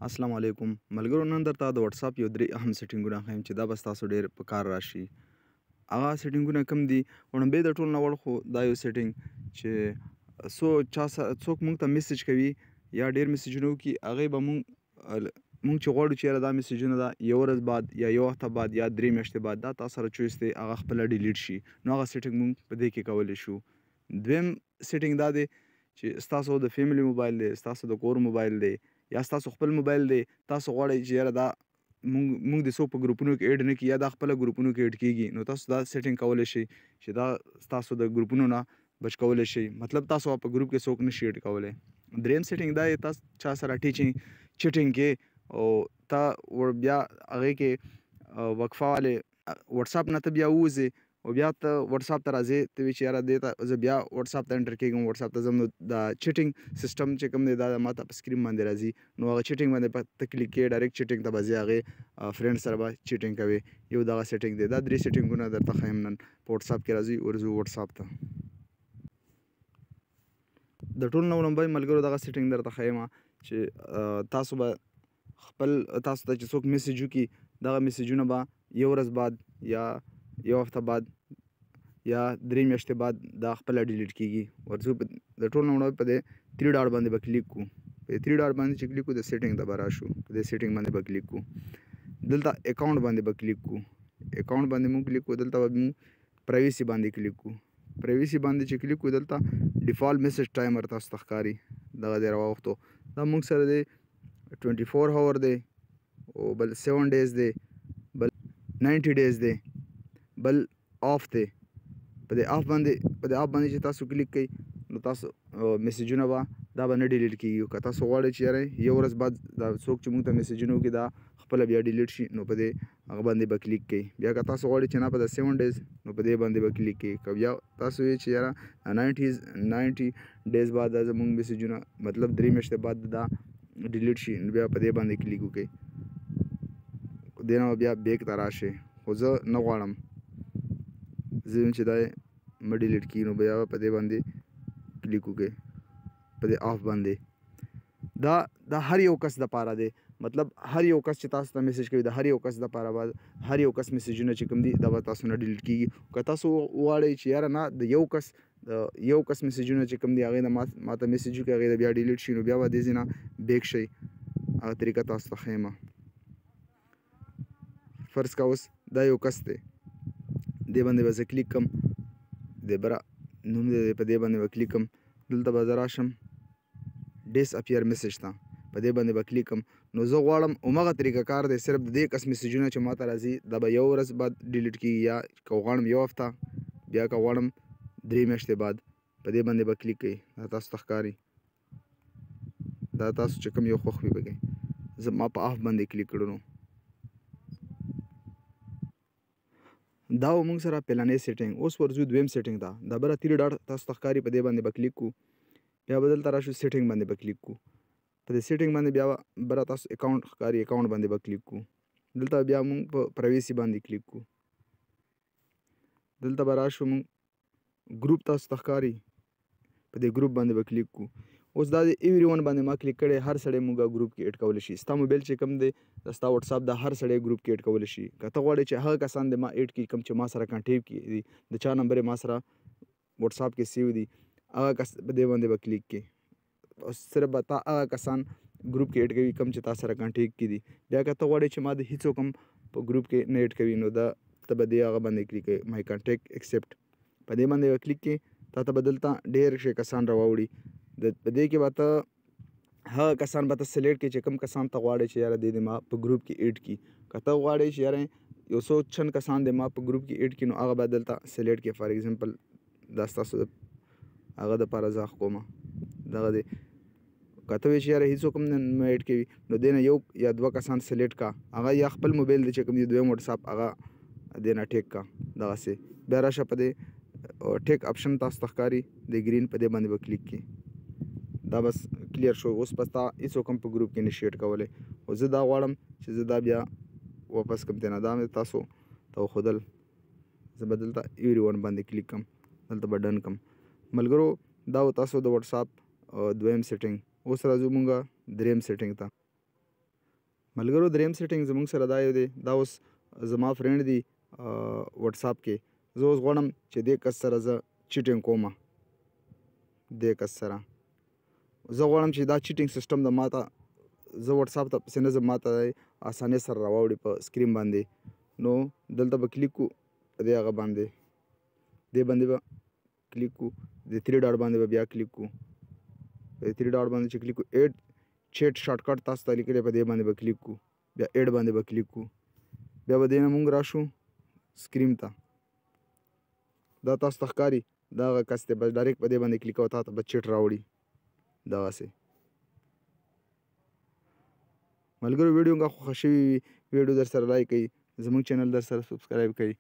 السلام علیکم ملګرو. نن درته د واتساپ یو درې اهم سیټینګونه ښیم چې دا به ستاسو ډېر په کار راشي. هغه سیټینګونه کوم دي؟ وړاندې د ټول نه وړ خو دا یو سیټینګ چې څوک موږ ته میسج کوي یا ډېر میسجونه وکړي، هغې به موږ چې غواړو چې یاره دا میسجونه دا یو ورځ بعد یا یو هفته بعد یا 3 میاشتې بعد دا تاسو سره چویس دی هغه خپله ډیلیټ شي، نو هغه سیټینګ موږ په دې کې کولی شو. دویم سیټینګ دا دی چې ستاسو د فیملی موبایل دی، ستاسو د کور موبایل دی یا ستاسو خپل موبایل دی، تاسو غواړئ چې یاره دا موږ د څوک په ګروپونو کې ایډ نه کړي یا دا خپله ګروپونو کې ایډ کېږي، نو تاسو دا سیټینګ کولی شئ چې دا ستاسو د ګروپونو نه بچ کولی شئ، مطلب تاسو په ګروپ کې څوک نشي ایډ کولی. دریم سیټینګ دا دی تاسو چا سره چیټینګ کې او تا بیا هغې کې وقفه والې واتساپ نه ته بیا ووځې او بیا ته واتساپ ته راځې، ته وایې چې یاره دې ته زه بیا واتساپ ته انټر کېږم، واتساپ ته ځم، نو دا چیټینګ سیسټم چې کوم دی دا ما ته په سکرین باندې راځي، نو هغه چیټینګ باندې ته کلیک کړې ډایرکټ چیټینګ ته به ځې، هغې فرینډ سره به چیټینګ کوې. یو دغه سیټینګ دی. دا درې سیټینګونه درته ښیم نن په واتساپ کې. راځي ورځو واتساپ ته. د ټول نه لومړی ملګرو دغه سیټینګ درته ښیم چې تاسو به خپل تاسو ته چې څوک میسج وکړي دغه میسجونه به یو ورځ بعد یا یو هفته بعد یا 3 میاشتې بعد دا خپله ډیلیټ کېږي. ورځو د ټول نه وړاندې په دې 3 ډاټ باندې به کلیک کړو. په 3 ډاټ باندې چې کلیک کړو د سیټینګ ته به راشو، په دې سیټینګ باندې به کلیک کړو. دلته اکاونټ باندې به کلیک کړو. اکاونټ باندې مونږ کلیک کړو، دلته به مونږ پرایویسي باندې کلیک کړو. پرایویسي باندې چې کلیک کړو دلته ډیفالټ میسج ټایمر تاسو ته ښکاري، دغه دی راواوښتو. دا مونږ سره دی 24 هاور دی او بل 7 ډیز دی، بل 90 ډیز دی، بل آف دی. په دې اپ باندې چې تاسو کلیک کوئ نو تاسو میسجونه به دا به نه ډیلیټ کېږي. که تاسو غواړئ چې یاره یو ورځ بعد دا څوک چې موږ ته میسجونه وکړي دا خپله بیا ډیلیټ شي، نو په دې هغه باندې به کلیک کوئ. بیا که تاسو غواړئ چې نه په د 7 ډیز، نو په دې باندې به کلیک کوئ. که بیا تاسو وایئ چې یاره 90 ډیز بعد دا زموږ میسجونه مطلب 3 میاشتې بعد دا ډیلیټ شي، نو بیا په دې باندې کلیک وکړئ. دې نه بیا بیک ته راشئ، خو زه نه غواړم، زه یم چې دا مه ډیلیټ کړي، نو بیا په دې باندې کلیک وکړئ، په دې آف باندې. دا هر یو کس دپاره دی، مطلب هر یو کس چې تاسو ته میسج کوي د هر یو کس دپاره به هر یو کس میسجونه چې کوم دي دا به تاسو نه ډیلیټ کېږي. که تاسو وغواړئ چې یاره نه د یو کس میسجونه چې کوم دي هغې نه ما ته میسج وکړي هغې د بیا ډیلیټ شي، نو بیا به دې ځای نه بیک شئ. هغه طریقه تاسو ته ښیمه. فرض که اوس دا یو کس دی، دې باندې به زه کلیک کړم، د بره نوم دی په دې باندې به کلیک کړم. دلته به زه راشم ډیس اپیر میسج ته، په دې باندې به کلیک کړم. نو زه غواړم همغه طریقه کار دی، صرف د دې کس میسجونه چې ما ته راځي دا به یو ورځ بعد ډیلیټ کېږي، یا که غواړم یو هفته، بیا که غواړم 3 میاشتې بعد. په دې باندې به کلیک کوئ. دا تاسو ته ښکاري، دا تاسو چې کوم یو خوښ وي پکې. ما په آف باندې کلیک کړو. نو دا و موږ سره پلانې سیټینګ. اوس ورځو دویم سیټینګ ته. دا بله 3 ډاټ تاسو ته ښکاري، په دې باندې به کلیک کړو. بیا به دلته راشو سیټینګ باندې به کلیک کړو. په دې سیټینګ باندې بیا بله تاسو اکاونټ ښکاري، اکاونټ باندې به کلیک کړو. دلته بیا موږ په پرایویسي باندې کلیک کړو. دلته به راشو موږ ګروپ تاسو ته ښکاري، په دې ګروپ باندې به کلیک کړو. اوس دا د ایوری ون باندې ما کلیک کړی، هر سړی موږ ګروپ کې ایډ کولی شي. ستا موبایل چې کوم دی دا ستا واتساپ دا هر سړی ګروپ کې ایډ کولی شي. که ته غواړې چې هغه کسان دې ما ایډ کړي کوم چې ما سره کنټیکټ کې دي، د چا نمبر ما سره واتساپ کې سیو دي، هغه کس په دې باندې به کلیک کړي. صرف به تا هغه کسان ګروپ کې ایډ کوي کوم چې تا سره کنټیکټ کې دي. بیا که ته غواړې چې ما د هیڅوک هم په ګروپ کې نه ایډ کوي، نو دا ته به دې هغه باندې کلیک کوي، مای کنټیکټ ایکسپټ. په دې باندې به کلیک کړي، تا ته به دلته ډېر ښه کسان راوړي. په دې کې به ته هغه کسان به ته سلیکټ کړي چې کوم کسان ته غواړې چې یاره دې ما په ګروپ کې ایډ کړي. که ته غواړې چې یاره یو څو چند کسان دې ما په ګروپ کې ایډ کړي، نو هغه به دلته سلیکټ کړي. فار ایگزامپل دا ستاسو هغه دپاره زه کومه دغه دی. که ته وایې چې یاره هېڅوک هم نه ایډ کوي، نو دې نه یو یا 2 کسان سلیکټ کا، هغه یا خپل موبایل دی چې کوم دی دویم واتساپ هغه دې نه ټیک کا دغسې. بیا راشه په دې ټیک آپشن تاسو ته ښکاري د ګرین، په دې باندې به کلیک کړي. دا بس کلیر شو. اوس به ستا هېڅوک هم په ګروپ کې نشي ایډ کولی. خو زه دا غواړم چې زه دا بیا واپس کړم ته نه. دا مې تاسو ته وښودل. زه به دلته ایوری ون باندې کلیک کړم، دلته به ډن کړم. ملګرو دا و تاسو د واتساپ دویم سیټینګ. اوس راځو مونږ دریم سیټینګ ته. ملګرو دریم سیټینګ زموږ سره دا یو دی، دا اوس زما فرینډ دی وټساپ کې. زه اوس غواړم چې دې کس سره زه چیټینګ کومه، دې کس سره زه غواړم چې دا چیټینګ سیسټم د ماته زه وټساپ ته پسې نه ځم، ماته اسانۍ سره راوړي په سکرین باندې. نو دلته به کلیک کو دې هغه باندې، دې باندې به کلیک کو، د 3 ډاټ باندې به بیا کلیک کو. په 3 ډاټ باندې چې کلیک کو ایډ چیټ شارټ کټ تاسو ته لیکلی په دې باندې به کلیک کو، بیا ایډ باندې به کلیک کو. بیا به دې نه مونږ راشو سکرین ته. دا تاسو ته ښکاري دا هغه کس دی، بس ډایرکټ په دې باندې کلیک کوه تا ته به چیټ راوړي دغسې. ملګرو ویډیو که خوښه شوي وي ویډیو در سره لایک کړئ، زموږ چینل در سره سبسکرایب کړئ.